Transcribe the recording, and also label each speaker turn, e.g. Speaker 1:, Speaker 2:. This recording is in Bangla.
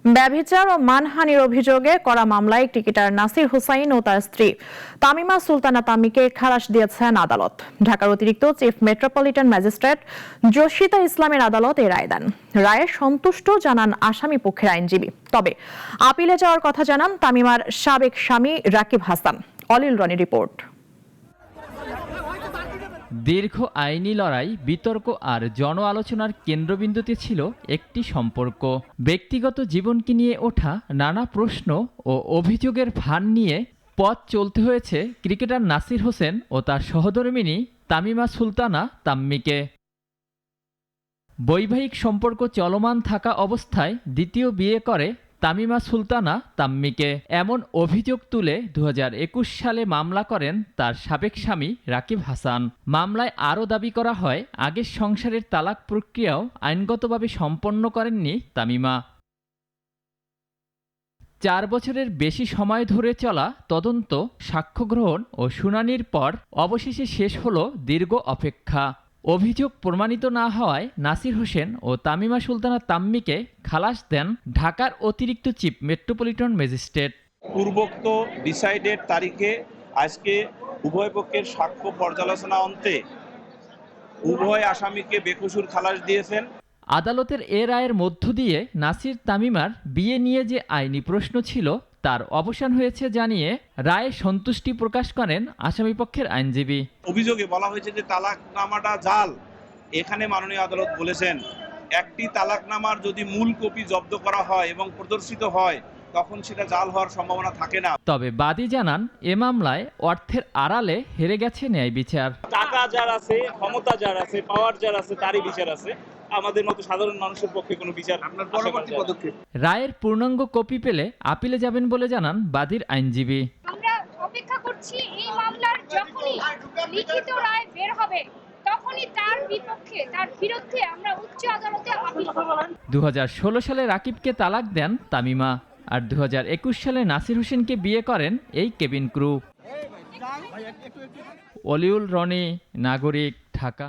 Speaker 1: ব্যভিচার ও মানহানির অভিযোগে করা মামলায় ক্রিকেটার নাসির হুসাইন ও তার স্ত্রী তামিমা সুলতানা তাম্মিকে খালাস দিয়েছেন আদালত। ঢাকার অতিরিক্ত চিফ মেট্রোপলিটন ম্যাজিস্ট্রেট জসিতা ইসলামের আদালত এই রায় দেন। রায়ে সন্তুষ্ট জানান আসামি পক্ষের আইনজীবী। তবে আপিলে যাওয়ার কথা জানান তামিমার সাবেক স্বামী রাকিব হাসান। অলিল রনি রিপোর্ট।
Speaker 2: দীর্ঘ আইনি লড়াই, বিতর্ক আর জন আলোচনার কেন্দ্রবিন্দুতে ছিল একটি সম্পর্ক। ব্যক্তিগত জীবনকে নিয়ে ওঠা নানা প্রশ্ন ও অভিযোগের ভান নিয়ে পথ চলতে হয়েছে ক্রিকেটার নাসির হোসেন ও তার সহধর্মিণী তামিমা সুলতানা তাম্মিকে। বৈবাহিক সম্পর্ক চলমান থাকা অবস্থায় দ্বিতীয় বিয়ে করে তামিমা সুলতানা তাম্মিকে। এমন অভিযোগ তুলে 2021 সালে মামলা করেন তার সাবেক স্বামী রাকিব হাসান। মামলায় আরও দাবি করা হয়, আগের সংসারের তালাক প্রক্রিয়াও আইনগতভাবে সম্পন্ন করেননি তামিমা। 4 বছরের বেশি সময় ধরে চলা তদন্ত, সাক্ষ্য গ্রহণ ও শুনানির পর অবশেষে শেষ হলো দীর্ঘ অপেক্ষা। অভিযোগ প্রমাণিত না হওয়ায় নাসির হোসেন ও তামিমা সুলতানা তাম্মিকে খালাস দেন ঢাকার অতিরিক্ত চিফ মেট্রোপলিটন ম্যাজিস্ট্রেট।
Speaker 3: পূর্বোক্ত ডিসাইডেড তারিখে আজকে উভয় পক্ষের সাক্ষ্য পর্যালোচনা অন্তে উভয় আসামিকে বেকসুর খালাস দিয়েছেন।
Speaker 2: আদালতের এ রায়ের মধ্য দিয়ে নাসির তামিমার বিয়ে নিয়ে যে আইনি প্রশ্ন ছিল তার অবসান হয়েছে জানিয়ে রায়ে সন্তুষ্টি প্রকাশ করেন আসামিপক্ষের আইনজীবী।
Speaker 3: অভিযোগে বলা হয়েছে যে তালাকনামাটা জাল। এখানে মাননীয় আদালত বলেছেন, একটি তালাকনামার যদি মূল কপি জব্দ করা হয় এবং প্রদর্শিত হয় তখন সেটা জাল হওয়ার সম্ভাবনা থাকে না।
Speaker 2: তবে বাদী জানান, এ মামলায় অর্থের আড়ালে হেরে গেছে ন্যায় বিচার।
Speaker 4: টাকা যার আছে, ক্ষমতা যার আছে, পাওয়ার যার আছে, তারই বিচার আছে। আমাদের মতো সাধারণ মানুষের পক্ষে কোনো বিচার। পরবর্তী পদক্ষেপ,
Speaker 2: রায়ের পূর্ণাঙ্গ কপি পেলে আপিলে যাবেন বলে জানান বাদীর আইনজীবী।
Speaker 5: আমরা অপেক্ষা করছি এই মামলার যখনই লিখিত রায় বের হবে তখনই তার বিপক্ষে, তার বিরুদ্ধে আমরা উচ্চ আদালতে আপিল করব।
Speaker 2: 2016 সালে রাকিবকে তালাক দেন তামিমা, আর 2021 সালে নাসির হোসেনকে বিয়ে করেন এই কেবিন ক্রু। অলিউল রনি, নাগরিক, ঢাকা।